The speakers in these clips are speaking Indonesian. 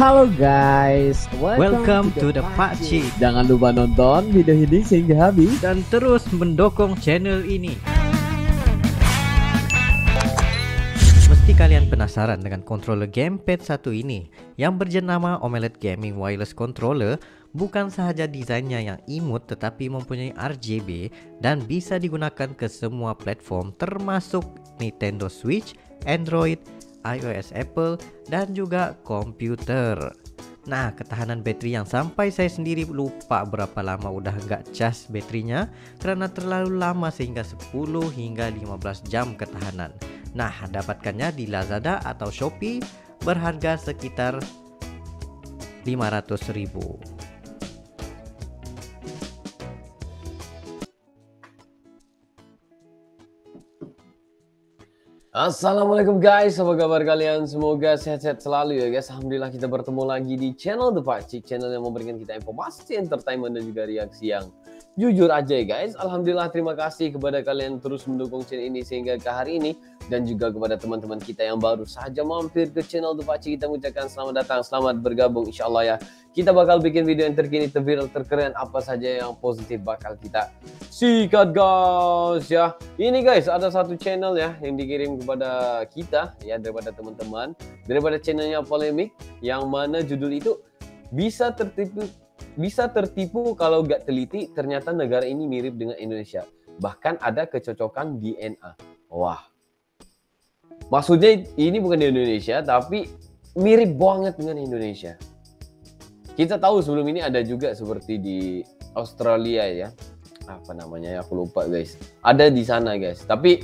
Halo guys, Welcome to the Pakcik. Jangan lupa nonton video ini sehingga habis Dan terus mendukung channel ini. Mesti kalian penasaran dengan controller gamepad satu ini yang berjenama Omelette Gaming Wireless Controller. Bukan sahaja desainnya yang imut tetapi mempunyai RGB dan bisa digunakan ke semua platform termasuk Nintendo Switch, Android, iOS Apple dan juga komputer. Nah, ketahanan bateri yang sampai saya sendiri lupa berapa lama udah nggak cas baterinya karena terlalu lama sehingga 10 hingga 15 jam ketahanan. Nah, dapatkannya di Lazada atau Shopee berharga sekitar 500.000. Assalamualaikum guys, apa kabar kalian? Semoga sehat-sehat selalu ya guys. Alhamdulillah kita bertemu lagi di channel The Pakcik, channel yang memberikan kita informasi, entertainment dan juga reaksi yang jujur aja ya guys. Alhamdulillah, terima kasih kepada kalian terus mendukung channel ini sehingga ke hari ini. Dan juga kepada teman-teman kita yang baru saja mampir ke channel The Pakcik, kita mengucapkan selamat datang, selamat bergabung. Insyaallah ya, kita bakal bikin video yang terkini, terviral, terkeren, apa saja yang positif bakal kita sikat guys ya. Ini guys, ada satu channel ya yang dikirim kepada kita ya daripada teman-teman, daripada channelnya Polemik, yang mana judul itu bisa tertipu kalau gak teliti. Ternyata negara ini mirip dengan Indonesia, bahkan ada kecocokan DNA. Wah, maksudnya ini bukan di Indonesia tapi mirip banget dengan Indonesia. Kita tahu sebelum ini ada juga seperti di Australia ya, apa namanya ya, aku lupa guys, ada di sana guys. Tapi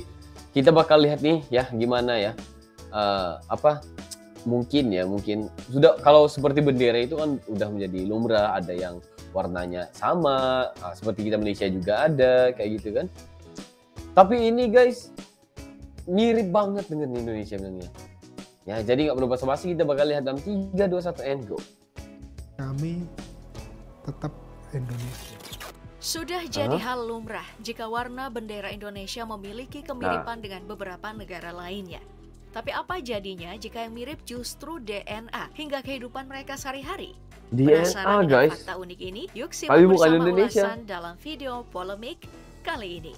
kita bakal lihat nih ya gimana ya, mungkin sudah, kalau seperti bendera itu kan udah menjadi lumrah, ada yang warnanya sama, seperti kita Malaysia juga ada kayak gitu kan. Tapi ini guys mirip banget dengan Indonesia bilangnya. Ya, jadi nggak perlu basa-basi, kita bakal lihat dalam 3, 2, 1 and go. Kami tetap Indonesia. Sudah jadi hal lumrah jika warna bendera Indonesia memiliki kemiripan dengan beberapa negara lainnya. Tapi apa jadinya jika yang mirip justru DNA hingga kehidupan mereka sehari-hari? DNA guys. Fakta unik ini, yuk simak bersama ulasan dalam video Polemik kali ini.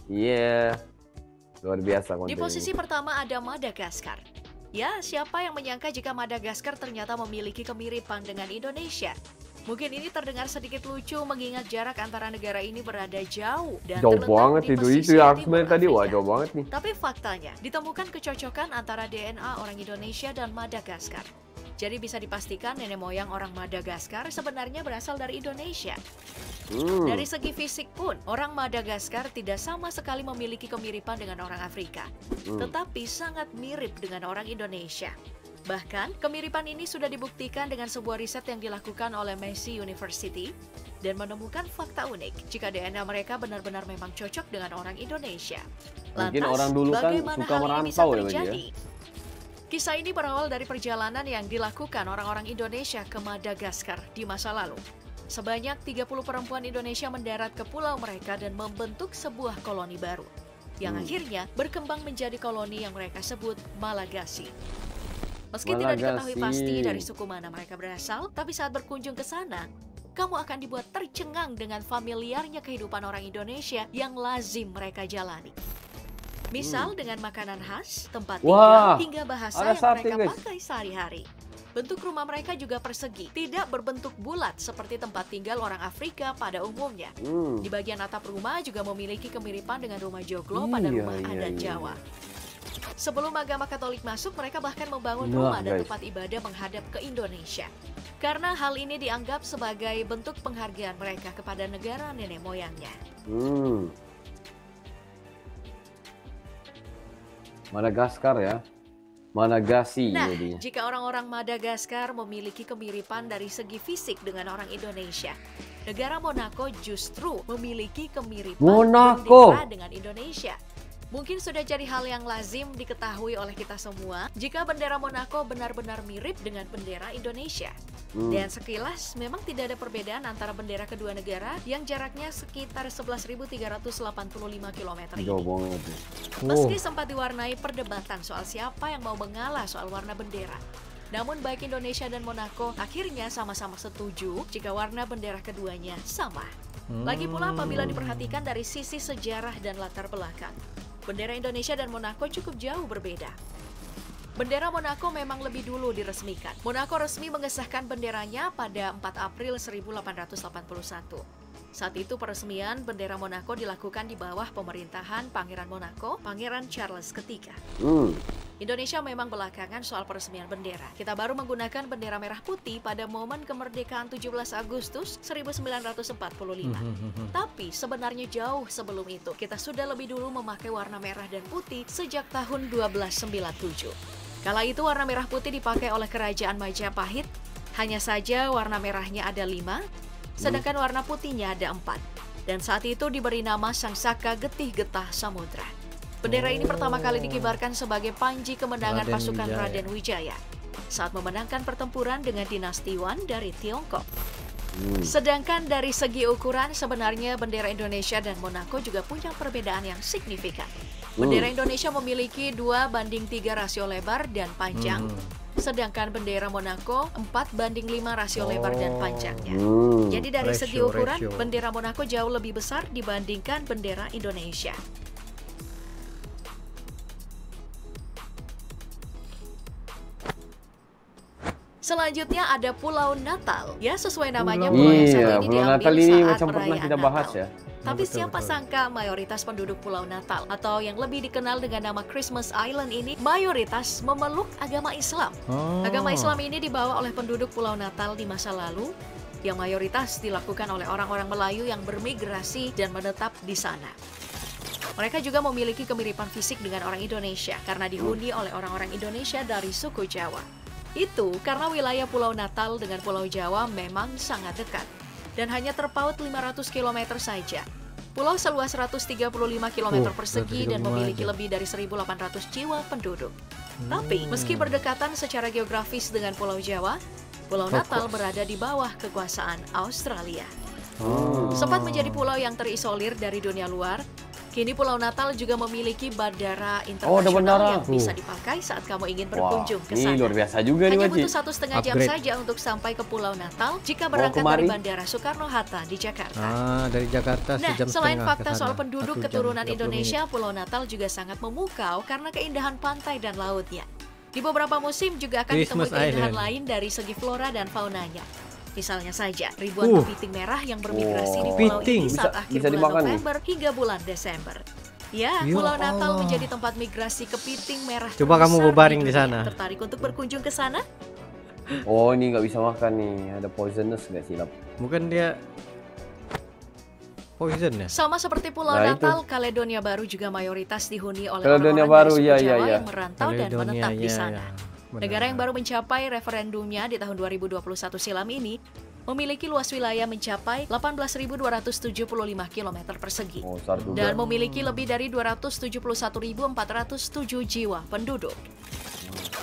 Iya, luar biasa konten Di posisi ini. pertama ada Madagaskar. Ya, siapa yang menyangka jika Madagaskar ternyata memiliki kemiripan dengan Indonesia? Mungkin ini terdengar sedikit lucu mengingat jarak antara negara ini berada jauh dan jauh terletak banget di itu pesisir ya, aku timur sebenarnya tadi wah Afrika. jauh banget nih. Tapi faktanya, ditemukan kecocokan antara DNA orang Indonesia dan Madagaskar. Jadi bisa dipastikan nenek moyang orang Madagaskar sebenarnya berasal dari Indonesia. Dari segi fisik pun, orang Madagaskar tidak sama sekali memiliki kemiripan dengan orang Afrika, tetapi sangat mirip dengan orang Indonesia. Bahkan, kemiripan ini sudah dibuktikan dengan sebuah riset yang dilakukan oleh Massey University dan menemukan fakta unik jika DNA mereka benar-benar memang cocok dengan orang Indonesia. Mungkin Lantas, orang dulu kan bagaimana suka hal ini bisa merantau ya, terjadi? Kisah ini berawal dari perjalanan yang dilakukan orang-orang Indonesia ke Madagaskar di masa lalu. Sebanyak 30 perempuan Indonesia mendarat ke pulau mereka dan membentuk sebuah koloni baru, yang akhirnya berkembang menjadi koloni yang mereka sebut Malagasy. Meski tidak diketahui pasti dari suku mana mereka berasal, tapi saat berkunjung ke sana, kamu akan dibuat tercengang dengan familiarnya kehidupan orang Indonesia yang lazim mereka jalani. Misal dengan makanan khas, tempat tinggal, hingga bahasa yang mereka pakai sehari-hari. Bentuk rumah mereka juga persegi, tidak berbentuk bulat seperti tempat tinggal orang Afrika pada umumnya. Di bagian atap rumah juga memiliki kemiripan dengan rumah joglo pada rumah adat Jawa. Sebelum agama Katolik masuk, mereka bahkan membangun rumah dan tempat ibadah menghadap ke Indonesia. Karena hal ini dianggap sebagai bentuk penghargaan mereka kepada negara nenek moyangnya. Madagaskar ya, Malagasy. Nah, jadinya. jika orang-orang Madagaskar memiliki kemiripan dari segi fisik dengan orang Indonesia, negara Monaco justru memiliki kemiripan bendera dengan Indonesia. Mungkin sudah jadi hal yang lazim diketahui oleh kita semua jika bendera Monaco benar-benar mirip dengan bendera Indonesia. Dan sekilas memang tidak ada perbedaan antara bendera kedua negara yang jaraknya sekitar 11.385 km ini. Jauh banget. Meski sempat diwarnai perdebatan soal siapa yang mau mengalah soal warna bendera, namun baik Indonesia dan Monaco akhirnya sama-sama setuju jika warna bendera keduanya sama. Lagi pula apabila diperhatikan dari sisi sejarah dan latar belakang, bendera Indonesia dan Monaco cukup jauh berbeda. Bendera Monaco memang lebih dulu diresmikan. Monaco resmi mengesahkan benderanya pada 4 April 1881. Saat itu peresmian bendera Monaco dilakukan di bawah pemerintahan Pangeran Monaco, Pangeran Charles III. Indonesia memang belakangan soal peresmian bendera. Kita baru menggunakan bendera merah putih pada momen kemerdekaan 17 Agustus 1945. Tapi sebenarnya jauh sebelum itu, kita sudah lebih dulu memakai warna merah dan putih sejak tahun 1297. Kala itu warna merah putih dipakai oleh Kerajaan Majapahit. Hanya saja warna merahnya ada 5, sedangkan warna putihnya ada 4. Dan saat itu diberi nama Sang Saka Getih Getah Samudra. Bendera ini pertama kali dikibarkan sebagai panji kemenangan pasukan Raden Wijaya saat memenangkan pertempuran dengan dinasti Yuan dari Tiongkok. Sedangkan dari segi ukuran, sebenarnya bendera Indonesia dan Monaco juga punya perbedaan yang signifikan. Bendera Indonesia memiliki 2:3 rasio lebar dan panjang, sedangkan bendera Monaco 4:5 rasio lebar dan panjangnya. Jadi dari segi ukuran, bendera Monaco jauh lebih besar dibandingkan bendera Indonesia. Selanjutnya ada Pulau Natal. Ya, sesuai namanya, pulau yang satu ini Pulau diambil Natal ini saat macam pernah perayaan kita bahas Natal. ya. Tapi siapa sangka mayoritas penduduk Pulau Natal atau yang lebih dikenal dengan nama Christmas Island ini mayoritas memeluk agama Islam. Agama Islam ini dibawa oleh penduduk Pulau Natal di masa lalu yang mayoritas dilakukan oleh orang-orang Melayu yang bermigrasi dan menetap di sana. Mereka juga memiliki kemiripan fisik dengan orang Indonesia karena dihuni oleh orang-orang Indonesia dari suku Jawa. Itu karena wilayah Pulau Natal dengan Pulau Jawa memang sangat dekat dan hanya terpaut 500 km saja. Pulau seluas 135 km persegi dan memiliki lebih dari 1.800 jiwa penduduk. Tapi meski berdekatan secara geografis dengan Pulau Jawa, Pulau Natal berada di bawah kekuasaan Australia. Sempat menjadi pulau yang terisolir dari dunia luar, kini Pulau Natal juga memiliki bandara internasional yang bisa dipakai saat kamu ingin berkunjung ke sana. Ini luar biasa juga nih, Hanya butuh 1,5 jam saja untuk sampai ke Pulau Natal jika berangkat dari Bandara Soekarno-Hatta di Jakarta. Dari Jakarta sejam setengah. Selain fakta soal penduduk keturunan Indonesia, Pulau Natal juga sangat memukau karena keindahan pantai dan lautnya. Di beberapa musim juga akan ditemui keindahan lain dari segi flora dan faunanya. Misalnya saja, ribuan kepiting merah yang bermigrasi di pulau ini saat akhir bulan November hingga bulan Desember. Ya, Pulau Natal menjadi tempat migrasi kepiting merah. Coba kamu berbaring di sana. Tertarik untuk berkunjung ke sana? Oh, ini nggak bisa makan nih. Ada poisonous nggak silap? Bukan dia poison ya? Sama seperti Pulau Natal, Kaledonia Baru juga mayoritas dihuni oleh Kaledonia orang-orang Baru, dari suku Jawa yang merantau dan menetap di sana. Benar. Negara yang baru mencapai referendumnya di tahun 2021 silam ini memiliki luas wilayah mencapai 18.275 km persegi dan memiliki lebih dari 271.407 jiwa penduduk.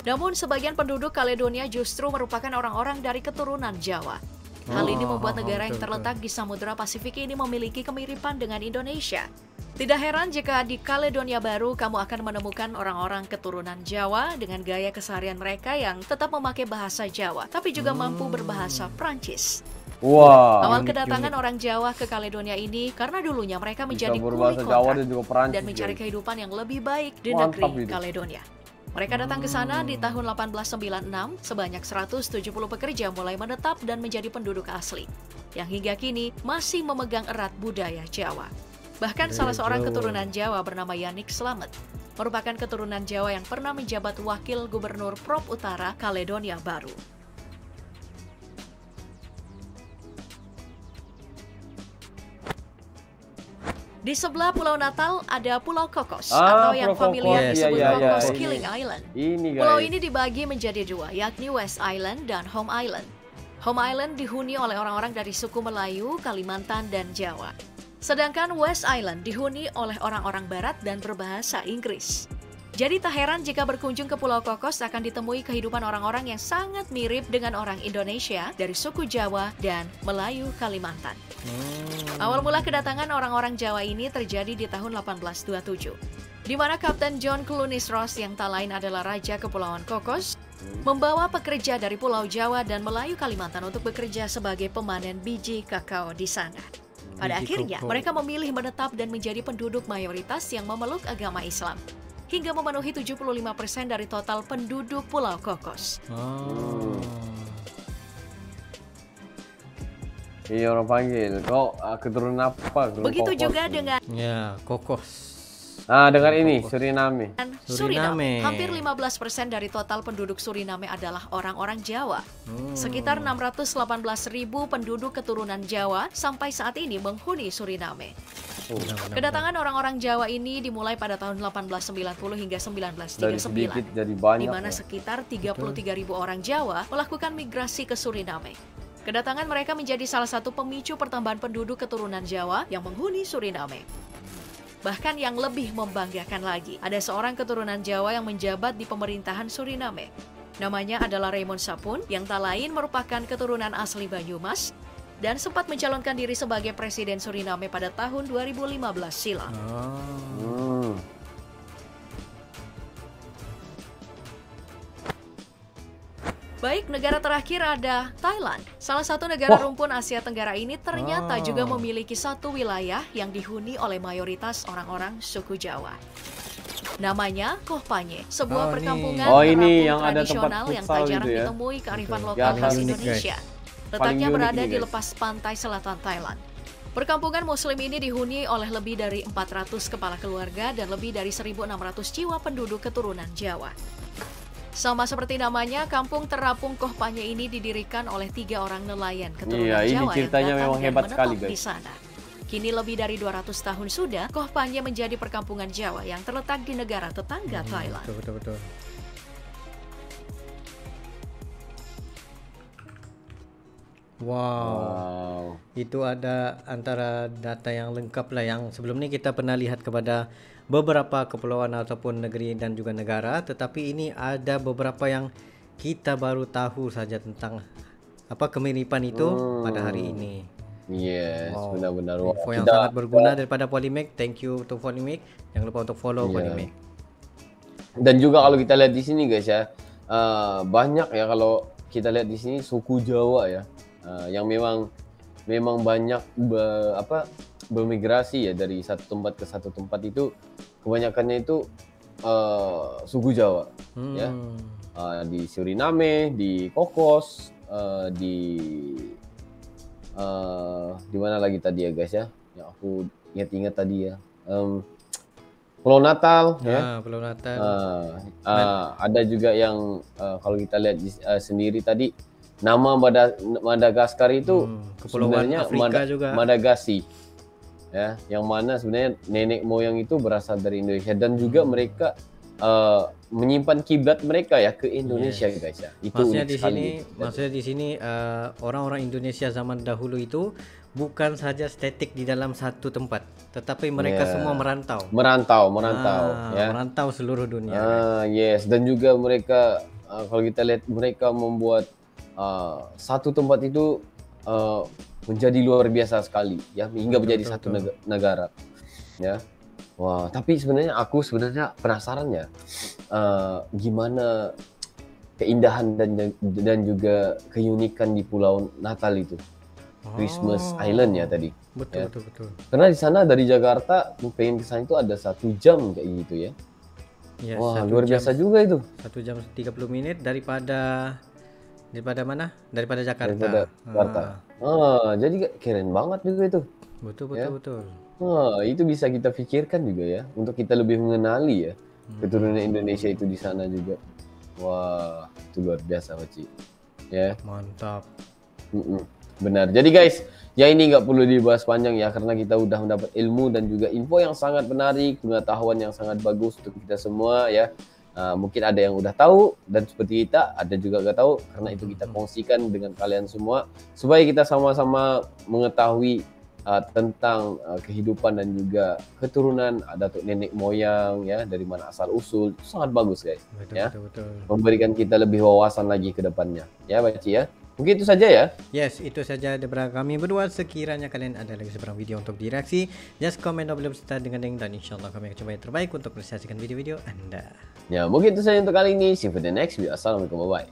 Namun sebagian penduduk Kaledonia justru merupakan orang-orang dari keturunan Jawa. Hal ini membuat negara yang terletak di Samudra Pasifik ini memiliki kemiripan dengan Indonesia. Tidak heran jika di Kaledonia Baru kamu akan menemukan orang-orang keturunan Jawa dengan gaya keseharian mereka yang tetap memakai bahasa Jawa, tapi juga mampu berbahasa Prancis. Awal kedatangan orang Jawa ke Kaledonia ini karena dulunya mereka menjadi kuli kontrak dan mencari kehidupan yang lebih baik di negeri Kaledonia. Mereka datang ke sana di tahun 1896, sebanyak 170 pekerja mulai menetap dan menjadi penduduk asli, yang hingga kini masih memegang erat budaya Jawa. Bahkan salah seorang keturunan Jawa bernama Yanik Slamet merupakan keturunan Jawa yang pernah menjabat wakil gubernur Prop Utara Kaledonia Baru. Di sebelah Pulau Natal ada Pulau Cocos atau yang familiar disebut Cocos Killing Island. Pulau ini dibagi menjadi dua, yakni West Island dan Home Island. Home Island dihuni oleh orang-orang dari suku Melayu, Kalimantan, dan Jawa. Sedangkan West Island dihuni oleh orang-orang barat dan berbahasa Inggris. Jadi tak heran jika berkunjung ke Pulau Kokos akan ditemui kehidupan orang-orang yang sangat mirip dengan orang Indonesia dari suku Jawa dan Melayu Kalimantan. Awal mula kedatangan orang-orang Jawa ini terjadi di tahun 1827, di mana Kapten John Clunies Ross yang tak lain adalah Raja Kepulauan Kokos, membawa pekerja dari Pulau Jawa dan Melayu Kalimantan untuk bekerja sebagai pemanen biji kakao di sana. Pada akhirnya, mereka memilih menetap dan menjadi penduduk mayoritas yang memeluk agama Islam, hingga memenuhi 75% dari total penduduk Pulau Kokos. Iya, orang panggil. Kok keturunan apa? Begitu juga dengan Ya, Kokos. dengan ini, Suriname. Suriname. Hampir 15% dari total penduduk Suriname adalah orang-orang Jawa. Sekitar 618.000 penduduk keturunan Jawa sampai saat ini menghuni Suriname. Kedatangan orang-orang Jawa ini dimulai pada tahun 1890 hingga 1939, jadi banyak, di mana sekitar 33.000 orang Jawa melakukan migrasi ke Suriname. Kedatangan mereka menjadi salah satu pemicu pertambahan penduduk keturunan Jawa yang menghuni Suriname. Bahkan yang lebih membanggakan lagi, ada seorang keturunan Jawa yang menjabat di pemerintahan Suriname. Namanya adalah Raymond Sapun, yang tak lain merupakan keturunan asli Banyumas, dan sempat mencalonkan diri sebagai Presiden Suriname pada tahun 2015 silam. Baik, negara terakhir ada Thailand. Salah satu negara rumpun Asia Tenggara ini ternyata juga memiliki satu wilayah yang dihuni oleh mayoritas orang-orang suku Jawa. Namanya Koh Panye, sebuah perkampungan terapung tradisional yang tak jarang ditemui kearifan lokal khas Indonesia. Letaknya berada di lepas pantai selatan Thailand. Perkampungan Muslim ini dihuni oleh lebih dari 400 kepala keluarga dan lebih dari 1.600 jiwa penduduk keturunan Jawa. Sama seperti namanya, kampung terapung Koh Panye ini didirikan oleh 3 orang nelayan keturunan Jawa yang datang memang dan hebat menetap sekali, di sana. Kini lebih dari 200 tahun sudah, Koh Panye menjadi perkampungan Jawa yang terletak di negara tetangga Thailand. Betul. Wow. Itu ada antara data yang lengkap lah, yang sebelum ini kita pernah lihat kepada beberapa kepulauan ataupun negeri dan juga negara, tetapi ini ada beberapa yang kita baru tahu saja tentang apa kemiripan itu pada hari ini. Yes, benar-benar. Info yang sangat berguna daripada Polymac. Thank you to Polymac. Jangan lupa untuk follow Polymac. Dan juga kalau kita lihat di sini guys ya, banyak ya kalau kita lihat di sini suku Jawa ya, yang memang banyak bermigrasi ya dari satu tempat ke satu tempat itu, kebanyakannya itu suku Jawa ya, di Suriname, di Kokos, di mana lagi tadi ya guys ya, yang aku ingat tadi ya, Pulau Natal ya, Pulau Natal. ada juga yang kalau kita lihat sendiri tadi, nama Madagaskar itu sebenarnya Afrika juga. Madagasi ya, yang mana sebenarnya nenek moyang itu berasal dari Indonesia, dan juga mereka menyimpan kiblat mereka ya ke Indonesia guys ya. Itu maksudnya di sini orang-orang Indonesia zaman dahulu itu bukan saja statik di dalam satu tempat, tetapi mereka semua merantau ya, merantau seluruh dunia. Yes, dan juga mereka kalau kita lihat mereka membuat satu tempat itu menjadi luar biasa sekali ya, hingga menjadi satu negara ya. Wah, tapi aku sebenarnya penasaran ya, gimana keindahan dan juga keunikan di Pulau Natal itu, Christmas Island ya tadi. Betul. Karena di sana dari Jakarta pengen ke sana itu ada 1 jam kayak gitu ya. Yes, wah, luar biasa juga itu. 1 jam 30 menit daripada mana? Daripada Jakarta. Daripada Jakarta. Jadi keren banget juga itu. Betul. Itu bisa kita pikirkan juga ya, untuk kita lebih mengenali ya keturunan Indonesia itu di sana juga. Wah, itu luar biasa Waci. Ya. Mantap. Benar. Jadi guys, ya ini nggak perlu dibahas panjang ya, karena kita udah mendapat ilmu dan juga info yang sangat menarik, pengetahuan yang sangat bagus untuk kita semua ya. Mungkin ada yang udah tahu, dan seperti kita ada juga nggak tahu, karena itu kita kongsikan dengan kalian semua supaya kita sama-sama mengetahui tentang kehidupan dan juga keturunan datuk nenek moyang ya, dari mana asal usul, itu sangat bagus guys. Betul, ya. betul. Memberikan kita lebih wawasan lagi ke depannya. Ya Baci ya. Mungkin itu saja ya. Yes, itu saja daripada kami berdua. Sekiranya kalian ada lagi seberang video untuk direaksi, just komen down below serta dengan link, dan insyaallah kami akan coba yang terbaik untuk menyaksikan video-video Anda. Ya, mungkin itu saja untuk kali ini. See you for the next video. Assalamualaikum, bye-bye.